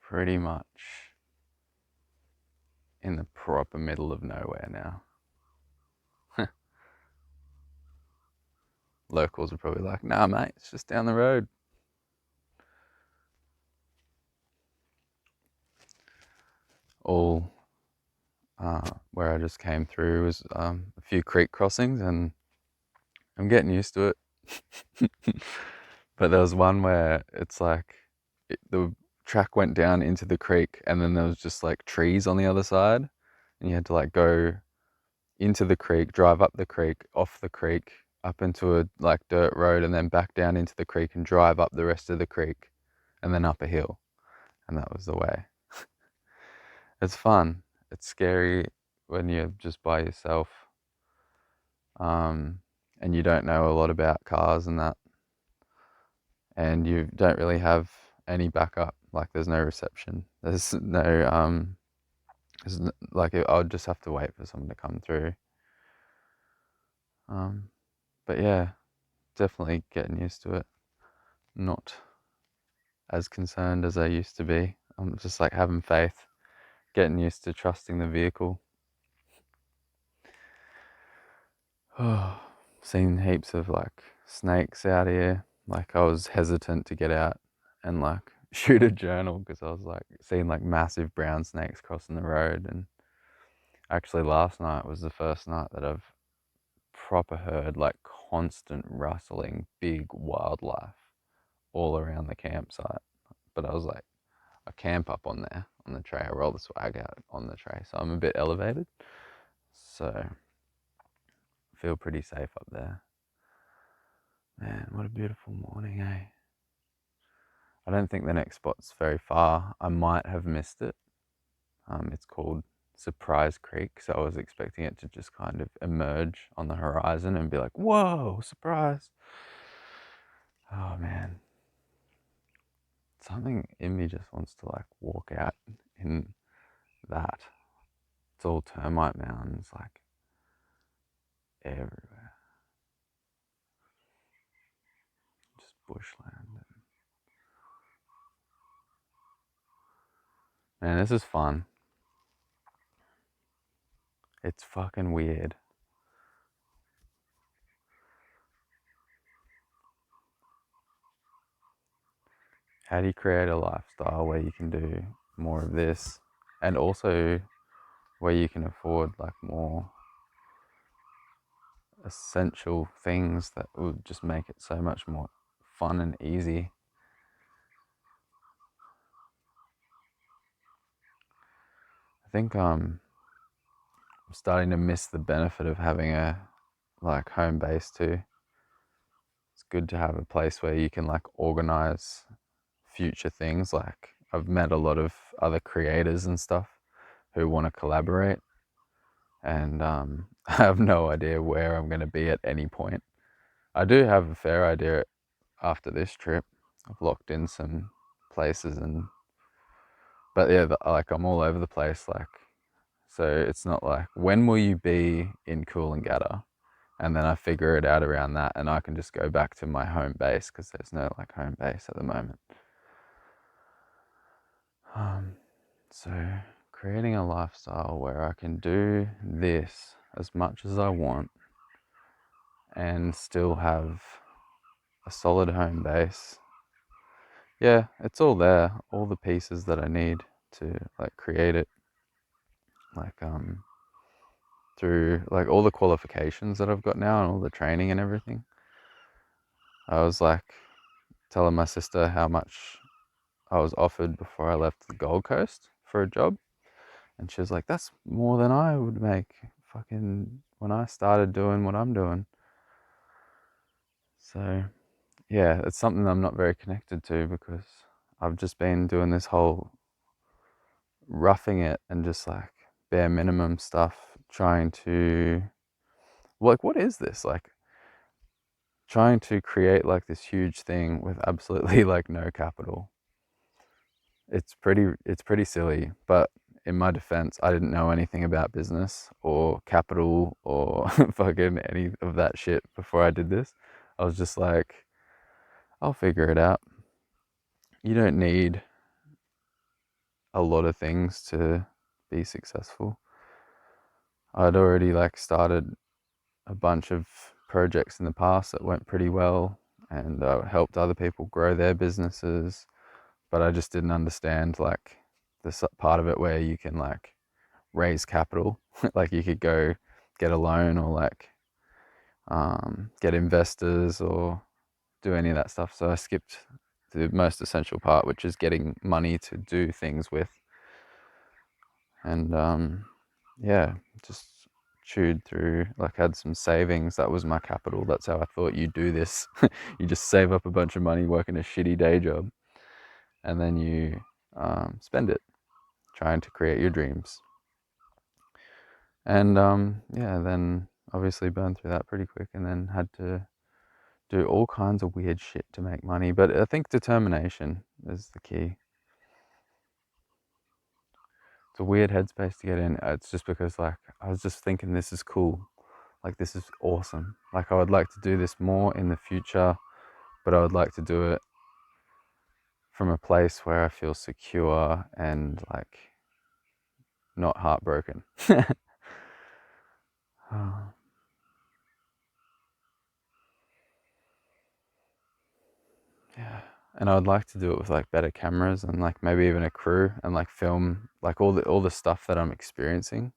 pretty much in the proper middle of nowhere now. Locals are probably like, nah, mate, it's just down the road. All where I just came through was a few creek crossings, and I'm getting used to it. But there was one where it's like the track went down into the creek, and then there was just like trees on the other side, and you had to like go into the creek, drive up the creek, off the creek, up into a like dirt road, and then back down into the creek and drive up the rest of the creek, and then up a hill, and that was the way. It's fun. It's scary when you're just by yourself, um, and you don't know a lot about cars and that, and you don't really have any backup. Like there's no reception. There's no like I would just have to wait for someone to come through. But yeah, definitely getting used to it. Not as concerned as I used to be. I'm just like having faith, getting used to trusting the vehicle. Oh, seen heaps of like snakes out here. Like I was hesitant to get out and like shoot a journal because I was like seeing like massive brown snakes crossing the road. And actually last night was the first night that I've proper heard like constant rustling big wildlife all around the campsite. But I was like, I camp up on there on the tray. I roll the swag out on the tray, so I'm a bit elevated. So I feel pretty safe up there. Man, what a beautiful morning, eh? I don't think the next spot's very far. I might have missed it. It's called Surprise Creek, so I was expecting it to just kind of emerge on the horizon and be like, whoa, surprise. Oh man, something in me just wants to like walk out in that. It's all termite mountains, like everywhere, just bushland. Man, this is fun. It's fucking weird. How do you create a lifestyle where you can do more of this and also where you can afford like more essential things that would just make it so much more fun and easy? I think I'm starting to miss the benefit of having a like home base too. It's good to have a place where you can like organize future things. Like I've met a lot of other creators and stuff who want to collaborate, and I have no idea where I'm going to be at any point. I do have a fair idea after this trip. I've locked in some places, and but yeah, like I'm all over the place. Like, so it's not like when will you be in Coolangatta, and then I figure it out around that, and I can just go back to my home base because there's no like home base at the moment. So creating a lifestyle where I can do this as much as I want and still have a solid home base. Yeah, it's all there, all the pieces that I need to like create it, like through like all the qualifications that I've got now and all the training and everything. I was like telling my sister how much I was offered before I left the Gold Coast for a job, and she was like, that's more than I would make fucking when I started doing what I'm doing. So yeah, it's something I'm not very connected to because I've just been doing this whole roughing it and just like bare minimum stuff, trying to like, what is this? Like trying to create like this huge thing with absolutely like no capital. It's pretty silly, but in my defense, I didn't know anything about business or capital or fucking any of that shit before I did this. I was just like, I'll figure it out. You don't need a lot of things to be successful. I'd already like started a bunch of projects in the past that went pretty well, and helped other people grow their businesses, but I just didn't understand like this part of it where you can like raise capital. Like you could go get a loan or like get investors or do any of that stuff. So I skipped the most essential part, which is getting money to do things with. And yeah, just chewed through, like had some savings. That was my capital. That's how I thought you do this. You just save up a bunch of money working a shitty day job, and then you spend it trying to create your dreams. And yeah, then obviously burned through that pretty quick, and then had to do all kinds of weird shit to make money. But I think determination is the key. It's a weird headspace to get in. It's just because like I was just thinking this is cool. Like this is awesome. Like I would like to do this more in the future, but I would like to do it from a place where I feel secure and like not heartbroken. Yeah. And I would like to do it with like better cameras and like maybe even a crew and like film like all the stuff that I'm experiencing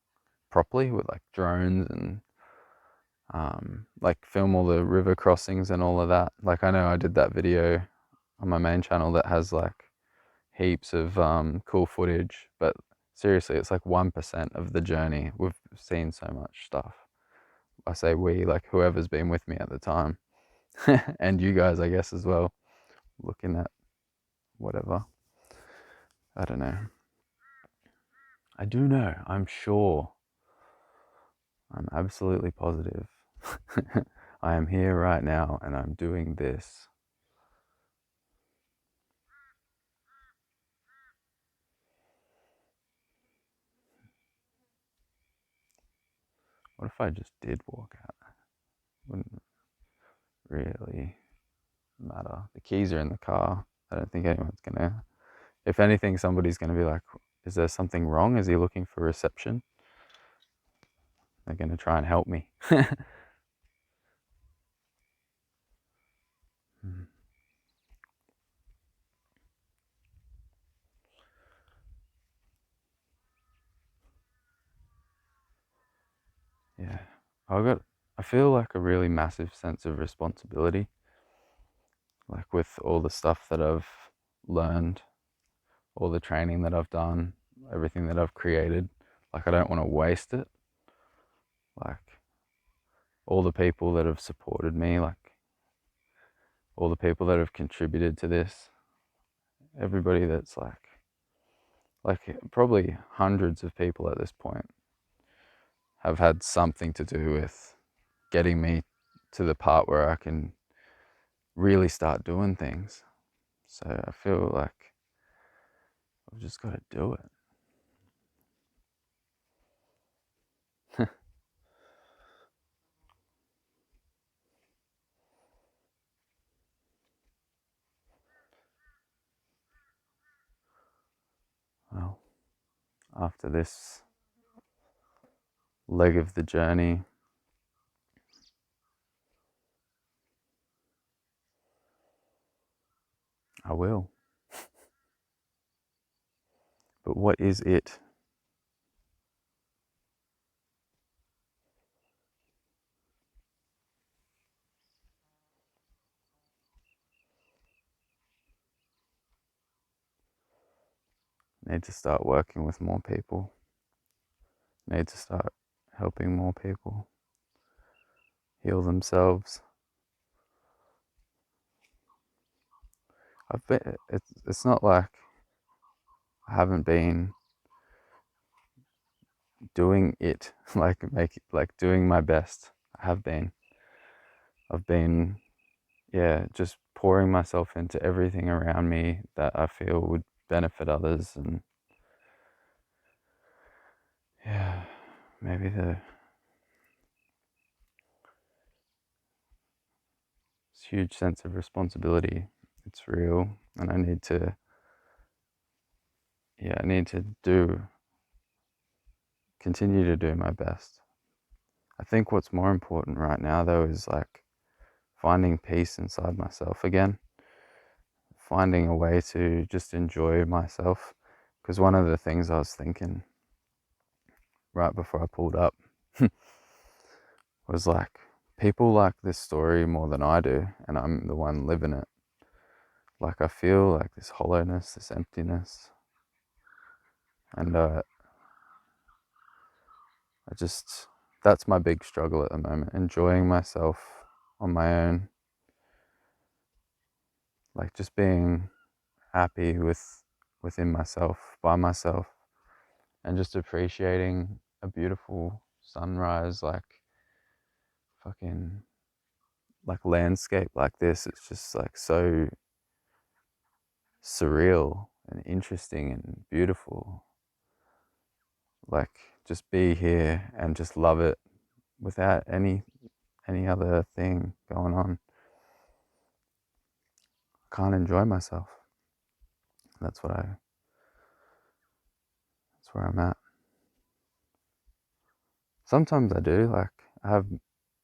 properly with like drones and like film all the river crossings and all of that. Like I know I did that video on my main channel that has like heaps of cool footage, but seriously, it's like 1% of the journey. We've seen so much stuff. I say we, like whoever's been with me at the time, and you guys, I guess, as well, looking at whatever. I don't know. I do know. I'm sure. I'm absolutely positive. I am here right now and I'm doing this. What if I just did walk out? Wouldn't really matter. The keys are in the car. I don't think anyone's gonna. If anything, somebody's gonna be like, "Is there something wrong? Is he looking for reception?" They're gonna try and help me. Yeah, I got. I feel like a really massive sense of responsibility, like with all the stuff that I've learned, all the training that I've done, everything that I've created. Like I don't want to waste it. Like all the people that have supported me, like all the people that have contributed to this, everybody that's like probably hundreds of people at this point have had something to do with getting me to the part where I can really start doing things. So I feel like I've just got to do it. Well, after this leg of the journey, I will. But what is it? Need to start working with more people. Need to start helping more people heal themselves. It's not like I haven't been doing it, like doing my best. I have been. I've been, yeah, just pouring myself into everything around me that I feel would benefit others. And yeah, maybe the huge sense of responsibility, it's real, and I need to yeah, I need to continue to do my best. I think what's more important right now though is like finding peace inside myself again, finding a way to just enjoy myself. Because one of the things I was thinking right before I pulled up was like, people like this story more than I do, and I'm the one living it. Like, I feel like this hollowness, this emptiness, and I just, that's my big struggle at the moment, enjoying myself on my own, like just being happy within myself, by myself, and just appreciating a beautiful sunrise, like fucking like landscape like this. It's just like so surreal and interesting and beautiful. Like, just be here and just love it without any other thing going on. I can't enjoy myself. That's what that's where I'm at. Sometimes I do, like, I have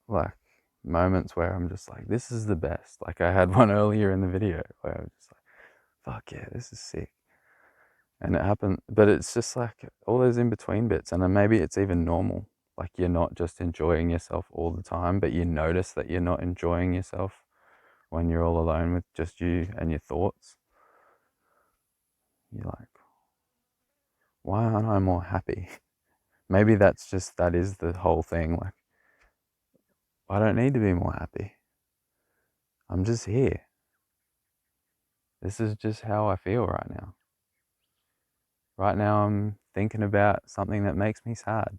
like moments where I'm just like, this is the best. Like, I had one earlier in the video where I was just like, fuck yeah, this is sick. And it happened, but it's just like all those in between bits, and then maybe it's even normal. Like, you're not just enjoying yourself all the time, but you notice that you're not enjoying yourself when you're all alone with just you and your thoughts. You're like, why aren't I more happy? Maybe that is the whole thing. Like, I don't need to be more happy. I'm just here. This is just how I feel right now. Right now, I'm thinking about something that makes me sad.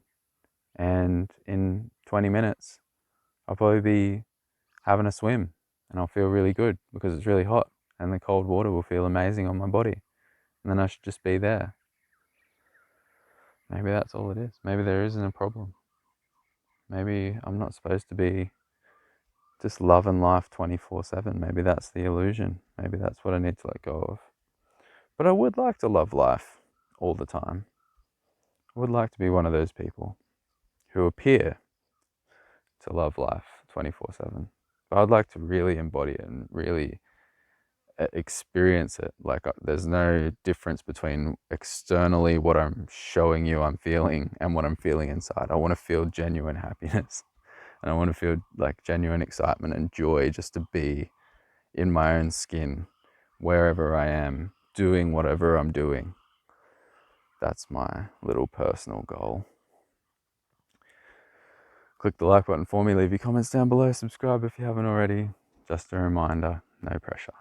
And in 20 minutes, I'll probably be having a swim and I'll feel really good because it's really hot and the cold water will feel amazing on my body. And then I should just be there. Maybe that's all it is. Maybe there isn't a problem. Maybe I'm not supposed to be just loving life 24/7. Maybe that's the illusion. Maybe that's what I need to let go of. But I would like to love life all the time. I would like to be one of those people who appear to love life 24/7. But I'd like to really embody it and really experience it. Like, there's no difference between externally what I'm showing you I'm feeling and what I'm feeling inside. I want to feel genuine happiness and I want to feel like genuine excitement and joy just to be in my own skin wherever I am, doing whatever I'm doing. That's my little personal goal. Click the like button for me, leave your comments down below, subscribe if you haven't already. Just a reminder, no pressure.